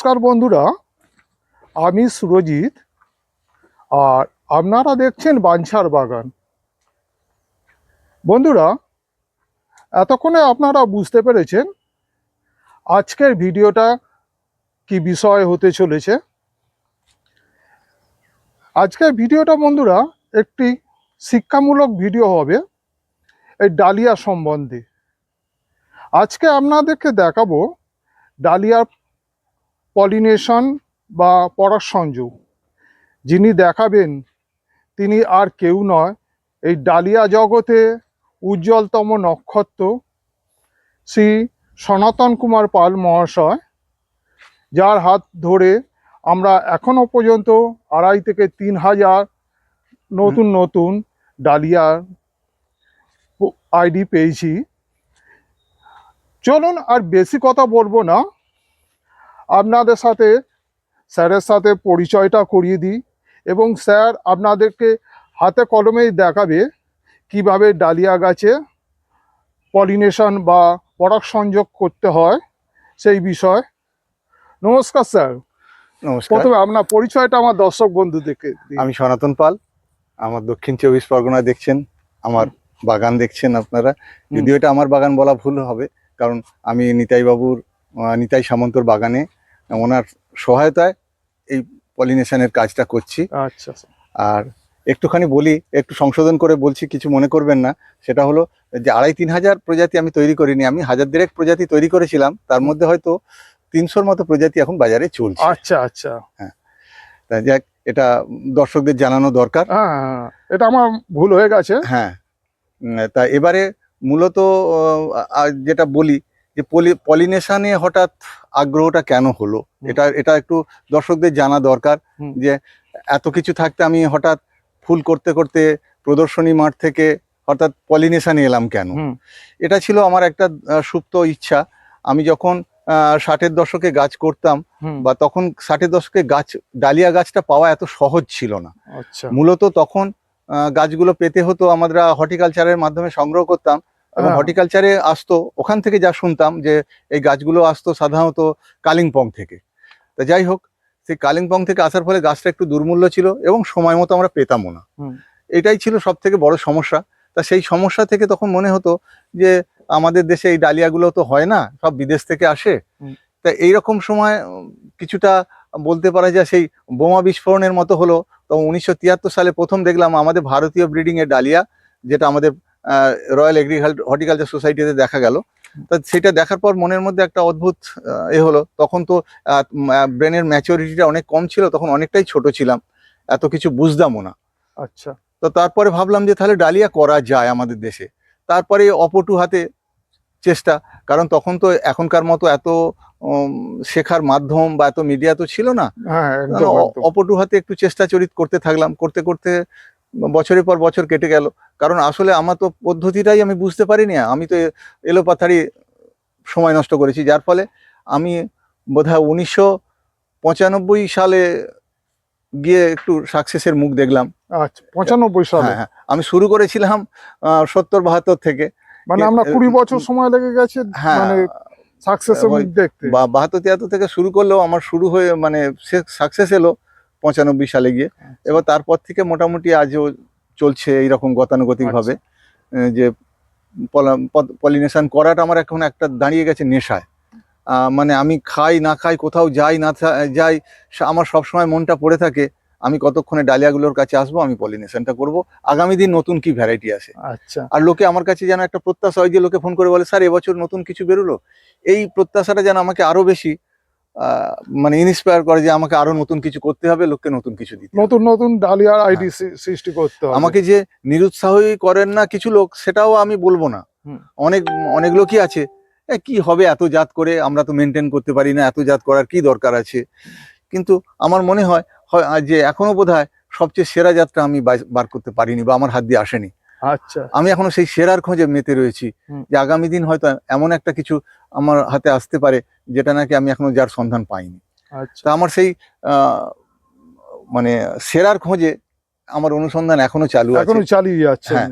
নমস্কার বন্ধুরা, আমি সুরজিৎ আর আপনারা দেখছেন বাঞ্ছার বাগান। বন্ধুরা, এতক্ষণে আপনারা বুঝতে পেরেছেন আজকের ভিডিওটা কি বিষয় হতে চলেছে। আজকের ভিডিওটা বন্ধুরা একটি শিক্ষামূলক ভিডিও হবে এই ডালিয়া সম্বন্ধে। আজকে আপনাদেরকে দেখাবো ডালিয়ার পলিনেশন বা পরাগসংযোগ। যিনি দেখাবেন তিনি আর কেউ নয়, এই ডালিয়া জগতে উজ্জ্বলতম নক্ষত্র শ্রী সনাতন কুমার পাল মহাশয়, যার হাত ধরে আমরা এখনো পর্যন্ত 2,500 থেকে 3,000 নতুন নতুন ডালিয়ার আইডি পেয়েছি। চলুন আর বেশি কথা বলবো না, আপনাদের সাথে স্যারের সাথে পরিচয়টা করিয়ে দিই এবং স্যার আপনাদেরকে হাতে কলমেই দেখাবে কিভাবে ডালিয়া গাছে পলিনেশন বা পরাগ সংযোগ করতে হয় সেই বিষয়। নমস্কার স্যার। নমস্কার। প্রথমে আপনার পরিচয়টা আমার দর্শক বন্ধুদেরকে দিন। আমি সনাতন পাল। আমার দক্ষিণ 24 পরগনা দেখছেন, আমার বাগান দেখছেন আপনারা। যদিও এটা আমার বাগান বলা ভুল হবে, কারণ আমি নিতাই সামন্তর বাগানে ওনার সহায়তায় এই পলিনেশনের কাজটা করছি। আচ্ছা। আর একটুখানি বলি, একটু সংশোধন করে বলছি, কিছু মনে করবেন না। সেটা হলো যে 2,500-3,000 প্রজাতি আমি তৈরি করিনি, আমি 1,000 প্রজাতি তৈরি করেছিলাম। তার মধ্যে হয়তো 300-র মতো প্রজাতি এখন বাজারে চলছে। আচ্ছা। হ্যাঁ, তা যাক, এটা দর্শকদের জানানো দরকার। হ্যাঁ, এটা আমার ভুল হয়ে গেছে। হ্যাঁ, তা এবারে মূলত যেটা বলি যে পলিনেশনে হঠাৎ আগ্রহটা কেন হলো, এটা একটু দর্শকদের জানা দরকার। যে এত কিছু থাকতে আমি হঠাৎ ফুল করতে করতে প্রদর্শনী মাঠ থেকে হঠাৎ পলিনেশনে এলাম কেন? এটা ছিল আমার একটা সুপ্ত ইচ্ছা। আমি যখন 60-এর দশকে গাছ করতাম, বা তখন 60-এর দশকে ডালিয়া গাছটা পাওয়া এত সহজ ছিল না। আচ্ছা। মূলত তখন গাছগুলো পেতে হতো, আমরা হর্টিকালচারের মাধ্যমে সংগ্রহ করতাম, এবং হর্টিকালচারে আসতো, ওখান থেকে যা শুনতাম যে এই গাছগুলো আসতো সাধারণত কালিম্পং থেকে। তা যাই হোক, সেই কালিম্পং থেকে আসার ফলে গাছটা একটু দুর্মূল্য ছিল এবং সময় মতো আমরা পেতামও না। এটাই ছিল সব থেকে বড় সমস্যা। তা সেই সমস্যা থেকে তখন মনে হতো যে আমাদের দেশে এই ডালিয়াগুলো তো হয় না, সব বিদেশ থেকে আসে। তা এইরকম সময় কিছুটা বলতে পারা যায় সেই বোমা বিস্ফোরণের মতো হলো। তো 1973 সালে প্রথম দেখলাম আমাদের ভারতীয় ব্রিডিং এর ডালিয়া, যেটা আমাদের রয়্যাল হর্টিকালচার সোসাইটিতে দেখা গেল। তা সেটা দেখার পর মনের মধ্যে একটা অদ্ভুত হলো। তখন তো ব্রেনের ম্যাচুরিটিটা অনেক কম ছিল, তখন অনেকটাই ছোট ছিলাম, এত কিছু বুঝতামও না। আচ্ছা। তো তারপরে ভাবলাম যে তাহলে ডালিয়া করা যায় আমাদের দেশে। তারপরে অপটু হাতে চেষ্টা, কারণ তখন তো এখনকার মতো এত শেখার মাধ্যম বা এত মিডিয়া তো ছিল না। অপটু হাতে একটু চেষ্টা চরিত করতে থাকলাম, করতে করতে বছরের পর বছর কেটে গেল। কারণ আসলে আমার তো পদ্ধতিটাই আমি বুঝতে পারিনি, আমি তো এলোপাথারি সময় নষ্ট করেছি, যার ফলে আমি বোধহয় 1995 সালে গিয়ে একটু সাকসেসের মুখ দেখলাম। আচ্ছা, 95 সালে? হ্যাঁ, আমি শুরু করেছিলাম 70-72 থেকে। মানে আমরা 20 বছর সময় লেগে গেছে মানে সাকসেসের মুখ দেখতে। 72-73 থেকে শুরু করলেও আমার শুরু হয়ে মানে সাকসেস এলো 95 সালে গিয়ে। এবার তারপর থেকে মোটামুটি আজও চলছে এইরকম গতানুগতিক ভাবে। যে পলিনেশন করাটা আমার এখন একটা দাঁড়িয়ে গেছে নেশায়। মানে আমি খাই না খাই, কোথাও যাই না যাই, আমার সবসময় মনটা পড়ে থাকে আমি কতক্ষণে ডালিয়াগুলোর কাছে আসবো, আমি পলিনেশনটা করব, আগামী দিন নতুন কি ভ্যারাইটি আসে। আচ্ছা। আর লোকে আমার কাছে যেন একটা প্রত্যাশা হয়, যে লোকে ফোন করে বলে, স্যার এবছর নতুন কিছু বেরোলো। এই প্রত্যাশাটা যেন আমাকে আরো বেশি মানে ইন্সপায়ার করে, যে আমাকে আরো নতুন কিছু করতে হবে, লোককে নতুন কিছু দিতে হবে, নতুন ডালিয়ার আইডি সৃষ্টি করতে হবে। আমাকে যে নিরুৎসাহই করেন না কিছু লোক, সেটাও আমি বলবো না। অনেক লোকই আছে, কি হবে এত জাত করে, আমরা তো মেনটেন করতে পারি না, এত জাত করার কি দরকার আছে। কিন্তু আমার মনে হয় যে এখনো বোধহয় সবচেয়ে সেরা জাতটা আমি বার করতে পারিনি, বা আমার হাত দিয়ে আসেনি। আচ্ছা। আমি এখনো সেই সেরার খোঁজে মেতে রয়েছি, যে আগামী দিন হয়তো এমন একটা কিছু আমার হাতে আসতে পারে যেটা নাকি আমি এখনো যার সন্ধান পাইনি। তা আমার সেই মানে সেরার খোঁজে আমার অনুসন্ধান এখনো চালিয়ে যাচ্ছে। হ্যাঁ,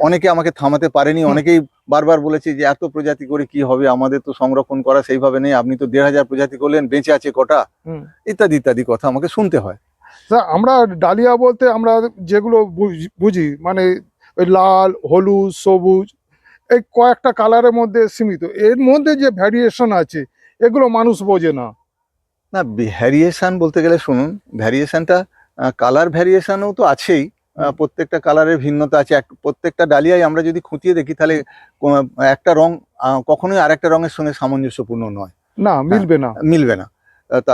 অনেকে আমাকে থামাতে পারেনি, অনেকেই বারবার বলেছে যে এত প্রজাতি করে কি হবে, আমাদের তো সংরক্ষণ করা সেইভাবে নেই, আপনি তো 1,500 প্রজাতি করলেন, বেঁচে আছে কটা, ইত্যাদি ইত্যাদি কথা আমাকে শুনতে হয়। স্যার আমরা ডালিয়া বলতে আমরা যেগুলো বুঝি মানে ওই লাল, হলুদ, সবুজ, এই কয়েকটা কালারের মধ্যে সীমিত। এর মধ্যে যে ভ্যারিয়েশন আছে এগুলো মানুষ বোঝে না। না, ভ্যারিয়েশন বলতে গেলে শুনুন, ভ্যারিয়েশনটা কালার ভ্যারিয়েশনও তো আছেই। প্রত্যেকটা কালারের ভিন্নতা আছে। প্রত্যেকটা ডালিয়ায় আমরা যদি খুঁটিয়ে দেখি তাহলে একটা রং কখনোই আর একটা রঙের সঙ্গে সামঞ্জস্যপূর্ণ নয়, না, মিলবে না। মিলবে না। তা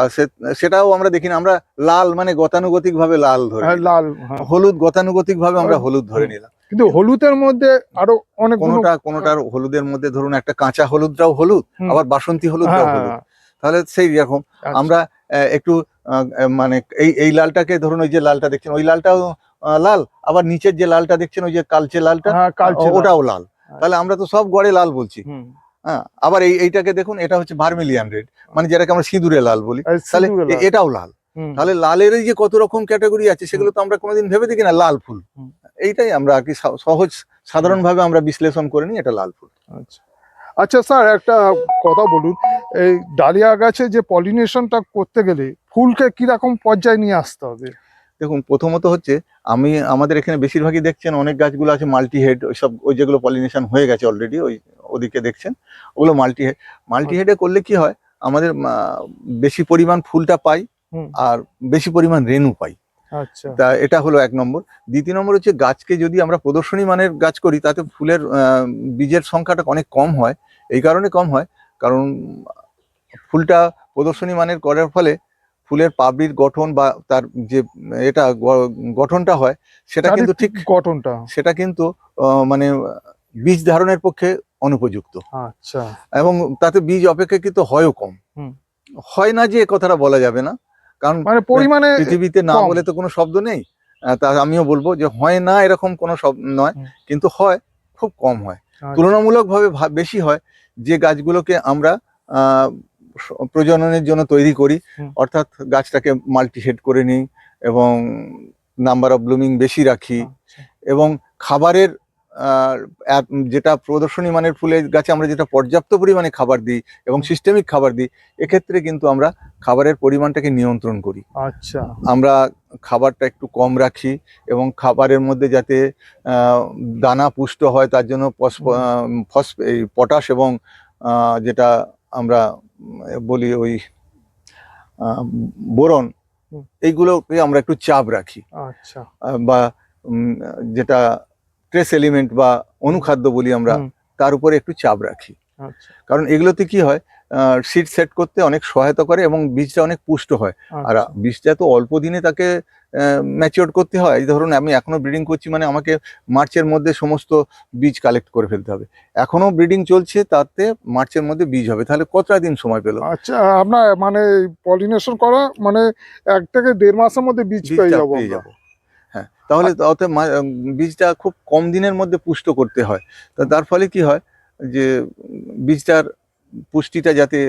সেটাও আমরা দেখি না। আমরা লাল মানে গতানুগতিক ভাবে লাল ধরে হ্যাঁ, নিলাম, লাল, হ্যাঁ। হলুদ গতানুগতিক ভাবে আমরা হলুদ ধরে নিলাম। কিন্তু হলুদের মধ্যে আরো অনেক কোনোটার হলুদের মধ্যে ধরুন একটা কাঁচা হলুদটাও হলুদ, আবার বাসন্তী হলুদটাও হলুদ। তাহলে সেই রকম আমরা একটু মানে এই লালটাকে ধরুন, ওই যে লালটা দেখছেন ওই লালটাও লাল, আবার নিচের যে লালটা দেখছেন ওই যে কালচে লালটা, ওটাও লাল। তাহলে আমরা তো সব গড়ে লাল বলছি। হ্যাঁ, আবার এইটাকে দেখুন, এটা হচ্ছে ভার্মিলিয়ান রেড, মানে যেটাকে আমরা সিঁদুরে লাল বলি, তাহলে এটাও লাল। তাহলে লালের যে কত রকম ক্যাটাগরি আছে সেগুলো তো আমরা কোনোদিন ভেবে দেখি না। লাল ফুল, এইটাই আমরা আর কি সহজ সাধারণভাবে আমরা বিশ্লেষণ করে নিই, এটা লাল ফুল। আচ্ছা আচ্ছা স্যার, একটা কথা বলুন, এই ডালিয়া গাছে যে পলিনেশনটা করতে গেলে ফুলকে কিরকম পর্যায়ে নিয়ে আসতে হবে? দেখুন, প্রথমত হচ্ছে আমাদের এখানে বেশিরভাগই দেখছেন অনেক গাছগুলো আছে মাল্টি হেড, ওই যেগুলো পলিনেশন হয়ে গেছে অলরেডি, ওদিকে দেখছেন ওগুলো মাল্টি হেড। মাল্টি হেডে করলে কি হয়, আমাদের বেশি পরিমাণ ফুলটা পাই আর বেশি পরিমাণ রেণু পাই। আচ্ছা, তা এটা হলো 1 নম্বর। দ্বিতীয় নম্বর হচ্ছে গাছকে যদি আমরা প্রদর্শনী মানের গাছ করি তাতে ফুলের বীজের সংখ্যাটা অনেক কম হয়। এই কারণে কম হয় কারণ ফুলটা প্রদর্শনী মানের করার ফলে ফুলের পাপড়ির গঠন বা তার যে গঠনটা হয় সেটা কিন্তু ঠিক গঠনটা সেটা কিন্তু মানে বীজ ধারণের পক্ষে অনুপযুক্ত। আচ্ছা, এবং তাতে বীজ অপেক্ষাকৃত হয়ও কম। হয় না যে কথাটা বলা যাবে না, কারণ মানে পরিমাণে পৃথিবীতে না বলে তো কোনো শব্দ নেই। তা আমিও বলবো যে হয় না এরকম কোনো শব্দ নয়, কিন্তু হয় খুব কম হয়। তুলনামূলকভাবে বেশি হয় যে গাছগুলোকে আমরা প্রজননের জন্য তৈরি করি, অর্থাৎ গাছটাকে মাল্টি হেড করে নিই এবং নাম্বার অফ ব্লুমিং বেশি রাখি, এবং খাবারের যেটা প্রদর্শনী মানের ফুলের গাছে আমরা যেটা পর্যাপ্ত পরিমাণে খাবার দিই এবং সিস্টেমিক খাবার দিই, এক্ষেত্রে কিন্তু আমরা খাবারের পরিমাণটাকে নিয়ন্ত্রণ করি। আচ্ছা, আমরা খাবারটা একটু কম রাখি এবং খাবারের মধ্যে যাতে দানা পুষ্ট হয় তার জন্য পটাশ এবং যেটা আমরা বলি ওই বোরন, এইগুলোকে আমরা একটু চাপ রাখি। আচ্ছা, বা যেটা ট্রেস এলিমেন্ট বা অনুখাদ্য বলি আমরা, তার উপরে একটু চাপ রাখি। কারণ এগুলোতে কি হয়, সিড সেট করতে অনেক সহায়তা করে এবং বীজটা অনেক পুষ্ট হয়। আর বীজটা তো অল্প দিনে তাকে ম্যাচিওর করতে হয়। এই ধরুন আমি এখনো ব্রিডিং করছি, মানে আমাকে মার্চের মধ্যে সমস্ত বীজ কালেক্ট করে ফেলতে হবে। এখনো ব্রিডিং চলছে, তাতে মার্চের মধ্যে বীজ হবে, তাহলে কতটা দিন সময় পেল? আচ্ছা, আপনার মানে পলিনেশন করা মানে 1 থেকে 1.5 মাসের মধ্যে বীজ পেয়ে যাবো। হ্যাঁ, তাহলে বীজটা খুব কম দিনের মধ্যে পুষ্ট করতে হয়। তার ফলে কি হয় যে বীজটার পুষ্টিটা যাতে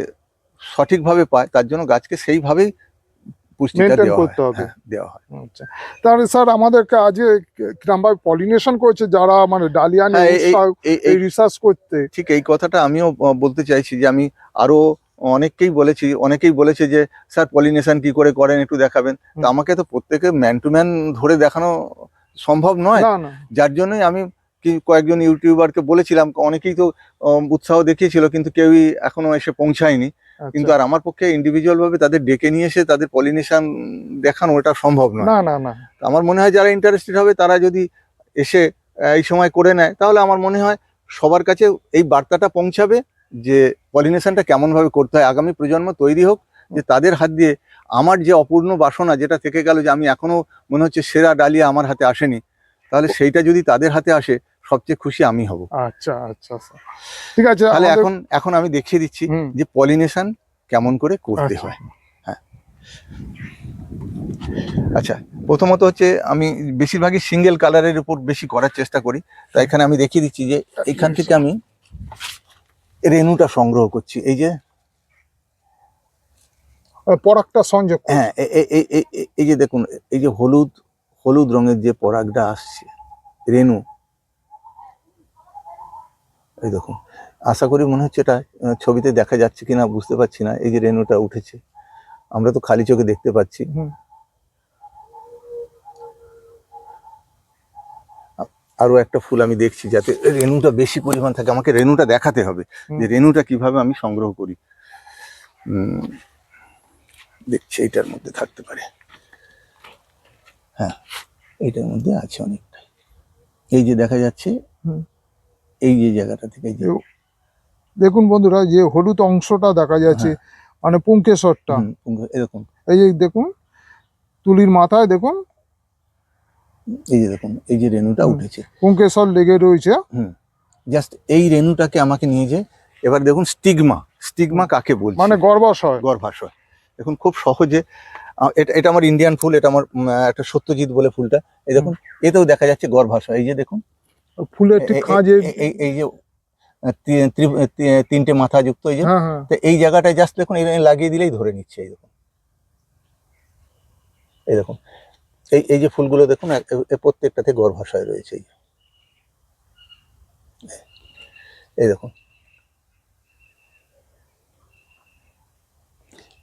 সঠিকভাবে পায় তার জন্য গাছকে সেইভাবেই পুষ্টিটা দেওয়া হয়। আচ্ছা, তাহলে স্যার আমাদেরকে আজকে কিরমভাবে পলিনেশন করছে যারা মানে ডালিয়া নিয়ে এই রিসার্চ করতে, ঠিক এই কথাটা আমিও বলতে চাইছি যে আমি আরো অনেকেই বলেছে যে স্যার পলিনেশন কি করে করেন একটু দেখাবেন। তো আমাকে তো প্রত্যেকে ম্যান টু ম্যান ধরে দেখানো সম্ভব নয়, যার জন্যই আমি কয়েকজন ইউটিউবারকে বলেছিলাম, অনেকেই তো উৎসাহ দেখিয়েছিল কিন্তু কেউই এখনো এসে পৌঁছায়নি। কিন্তু আর আমার পক্ষে ইন্ডিভিজুয়াল ভাবে তাদের ডেকে নিয়ে এসে তাদের পলিনেশন দেখানো ওটা সম্ভব নয়। আমার মনে হয় যারা ইন্টারেস্টেড হবে তারা যদি এসে এই সময় করে নেয় তাহলে আমার মনে হয় সবার কাছে এই বার্তাটা পৌঁছাবে যে পলিনেশনটা কেমন ভাবে করতে হয়। আগামী প্রজন্ম তৈরি হোক যে তাদের হাত দিয়ে আমার যে অপূর্ণ বাসনা যেটা থেকে গেল, যে আমি এখনো মনে হচ্ছে সেরা ডালিয়া আমার হাতে আসেনি, তাহলে সেইটা যদি তাদের হাতে আসে সবচেয়ে খুশি আমি হব। আচ্ছা আচ্ছা, ঠিক আছে। তাহলে এখন আমি দেখিয়ে দিচ্ছি যে পলিনেশন কেমন করে করতে হয়। হ্যাঁ, আচ্ছা, প্রথমত হচ্ছে আমি বেশিরভাগই সিঙ্গেল কালারের উপর বেশি করার চেষ্টা করি। তাই এখানে আমি দেখিয়ে দিচ্ছি যে এখান থেকে আমি রেণুটা সংগ্রহ করছি। এই যে পরাগটা সংযোগ, হ্যাঁ, এই যে দেখুন, এই যে হলুদ রঙের যে পরাগটা আসছে রেণু, এই দেখুন, আশা করি মনে হচ্ছে এটা ছবিতে দেখা যাচ্ছে কিনা বুঝতে পারছি না। এই যে রেণুটা উঠেছে, আমরা তো খালি চোখে দেখতে পাচ্ছি। হুম। আরো একটা ফুল আমি দেখছি যাতে রেণুটা বেশি পরিমাণ থাকে। আমাকে রেণুটা দেখাতে হবে হুম। যে রেণুটা কিভাবে আমি সংগ্রহ করি। দেখছি এইটার মধ্যে থাকতে পারে। হ্যাঁ, এইটার মধ্যে আছে অনেকটাই। এই যে দেখা যাচ্ছে, হুম। এই যে জায়গাটা থেকে এই যে দেখুন বন্ধুরা, যে হলুদ অংশটা দেখা যাচ্ছে, মানে পুংকেশরটা, এরকম, এই যে দেখুন তুলির মাথায় দেখুন, এই যে দেখুন এই যে রেণুটা উঠেছে, পুংকেশর লেগে রয়েছে। জাস্ট এই রেণুটাকে আমাকে নিয়ে যে এবার দেখুন স্টিগমা কাকে বলছে, মানে গর্ভাশয়। গর্ভাশয়। দেখুন খুব সহজে এটা এটা আমার ইন্ডিয়ান ফুল, এটা আমার একটা সত্যজিৎ বলে ফুলটা। এই দেখুন এতেও দেখা যাচ্ছে গর্ভাশয়। এই যে দেখুন ফুলের ঠিক কাজে এই যে তিনটে মাথা যুক্ত, এই যে হ্যাঁ হ্যাঁ তো এই জায়গাটায় জাস্ট দেখুন এই লাগিয়ে দিলেই ধরে নিচ্ছে। এই দেখুন, এই দেখুন এই যে ফুলগুলো দেখুন প্রত্যেকটাতে গর্ভাশয় রয়েছে। এই দেখুন,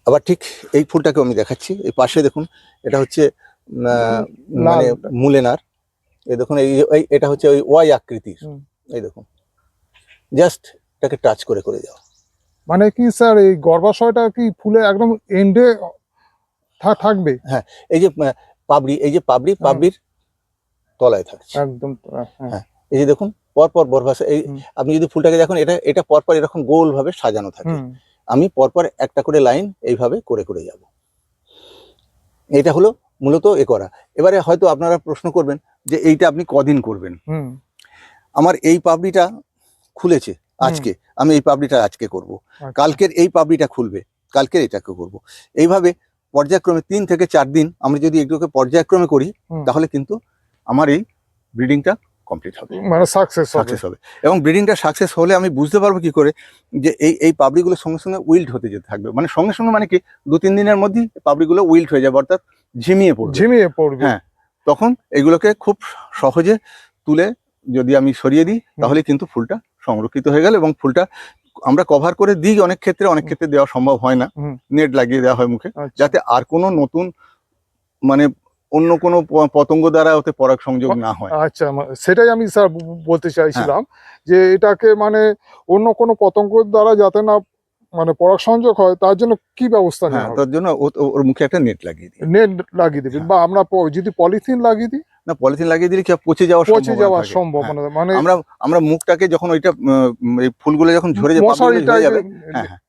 আবার ঠিক এই ফুলটাকে আমি দেখাচ্ছি। এই পাশে দেখুন, এটা হচ্ছে মানে মুলেনার। এই দেখুন এটা হচ্ছে ওই ওয়াই আকৃতির। এই দেখুন, জাস্ট এটাকে টাচ করে করে যাও। মানে কি স্যার, এই গর্ভাশয়টা কি ফুলে একদম এন্ডে থাকবে? হ্যাঁ, এই যে পাবড়ি, এই যে পাবড়ির তলায় থাকছে একদম। হ্যাঁ, এই যে দেখুন পরপর গর্ভাশয়। এই আপনি যদি ফুলটাকে দেখুন, এটা পরপর এরকম গোল ভাবে সাজানো থাকে। আমি পরপর একটা করে লাইন এইভাবে করে করে যাব। এটা হলো মূলত এ করা। এবারে হয়তো আপনারা প্রশ্ন করবেন যে এইটা আপনি কদিন করবেন। আমার এই পাবড়িটা খুলেছে আজকে, আমি এই পাবড়িটা আজকে করব। কালকের এই পাবড়িটা খুলবে, কালকের এটাকে করব। এইভাবে পর্যায়ক্রমে 3 থেকে 4 দিন আমরা যদি এগুলোকে পর্যায়ক্রমে করি, তাহলে কিন্তু আমার এই ব্রিডিংটা কমপ্লিট হবে, মানে সাকসেস হবে। এবং ব্রিডিংটা সাকসেস হলে আমি বুঝতে পারবো কি করে যে এই পাবড়িগুলো সঙ্গে সঙ্গে উইল্ড হতে যেতে থাকবে। মানে সঙ্গে সঙ্গে মানে কি 2-3 দিনের মধ্যেই পাবড়িগুলো উইল্ড হয়ে যাবে, অর্থাৎ ঝিমিয়ে পড়বে। হ্যাঁ, তখন এগুলোকে খুব সহজে তুলে যদি আমি সরিয়ে দিই, তাহলে কিন্তু ফুলটা সংরক্ষিত হয়ে গেল। এবং ফুলটা আমরা কভার করে দিই, অনেক ক্ষেত্রে দেওয়া সম্ভব হয় না, নেট লাগিয়ে দেওয়া হয় মুখে, যাতে আর কোনো নতুন মানে অন্য কোনো পতঙ্গ দ্বারা ওতে পরাগ সংযোগ না হয়। আচ্ছা, সেটাই আমি স্যার বলতে চাইছিলাম, যে এটাকে মানে অন্য কোনো পতঙ্গ দ্বারা যাতে না মানে পরাগ সংযোগ হয়, তার জন্য কি ব্যবস্থা নেওয়া হবে? তার জন্য ওর মুখে একটা নেট লাগিয়ে দিই। নেট লাগিয়ে দিবেন, বা আমরা যদি পলিথিন লাগিয়ে দিই? না, পলিথিন লাগিয়ে দিলে কি পচে যাওয়ার সম্ভাবনা, মানে আমরা মুখটাকে যখন ওইটা এই ফুলগুলো যখন ঝরে যাবে,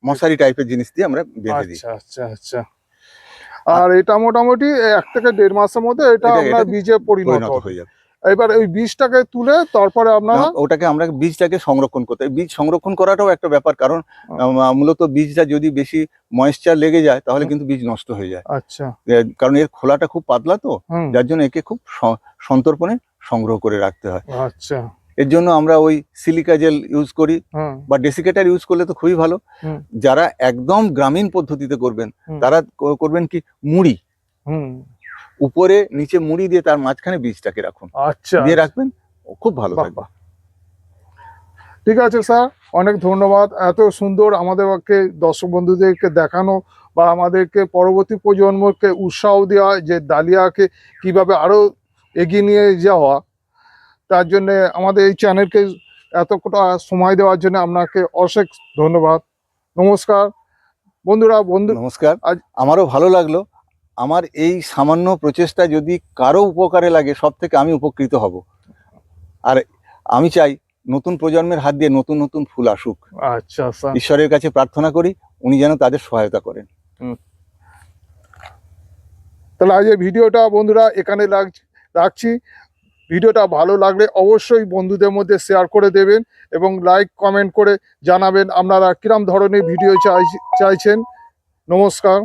মশারি টাইপের জিনিস দিয়ে আমরা বেঁধে দিই। আচ্ছা আচ্ছা। আর এটা মোটামুটি 1 থেকে 1.5 মাসের মধ্যে এটা আপনার বীজে পরিণত হয়ে যাবে। এবার ওই বীজটাকে তুলে তারপরে আপনারা আমরা বীজটাকে সংরক্ষণ করতে, বীজ সংরক্ষণ করাটাও একটা ব্যাপার। কারণ মূলত বীজটা যদি বেশি ময়েশ্চার লেগে যায়, তাহলে কিন্তু বীজ নষ্ট হয়ে যায়। আচ্ছা, কারণ এর খোলাটা খুব পাতলা, তো যার জন্য একে খুব সন্তর্পণে সংগ্রহ করে রাখতে হয়। আচ্ছা, এর জন্য আমরা ওই সিলিকা জেল ইউজ করি, বা ডেসিকেটার ইউজ করলে তো খুবই ভালো। যারা একদম গ্রামীণ পদ্ধতিতে করবেন, তারা করবেন কি মুড়ি, উপরে নিচে মুড়ি দিয়ে তার মাঝখানে বীজটাকে রাখুন। আচ্ছা, দিয়ে রাখবেন, খুব ভালো থাকবে। ঠিক আছে স্যার, অনেক ধন্যবাদ এত সুন্দর আমাদেরকে দর্শক বন্ধুদেরকে দেখানো, বা আমাদেরকে পরবর্তী প্রজন্মকে উৎসাহ দেওয়া যে ডালিয়াকে কিভাবে আরো এগিয়ে নিয়ে যাওয়া। তার জন্য আমাদের এই চ্যানেলকে এতটা সময় দেওয়ার জন্য আপনাকে অশেষ ধন্যবাদ। নমস্কার বন্ধুরা। নমস্কার। আজ আমারও ভালো লাগলো। আমার এই সামান্য প্রচেষ্টা যদি কারো উপকারে লাগে, সব থেকে আমি উপকৃত হব। আর আমি চাই নতুন প্রজন্মের হাত দিয়ে নতুন নতুন ফুল আসুক। আচ্ছা স্যার, ঈশ্বরের কাছে প্রার্থনা করি উনি যেন তাদের সহায়তা করেন। তাহলে আজ এই ভিডিওটা বন্ধুরা এখানে রাখছি। ভিডিওটা ভালো লাগলে অবশ্যই বন্ধুদের মধ্যে শেয়ার করে দেবেন, এবং লাইক কমেন্ট করে জানাবেন আপনারা কিরম ধরনের ভিডিও চাইছেন। নমস্কার।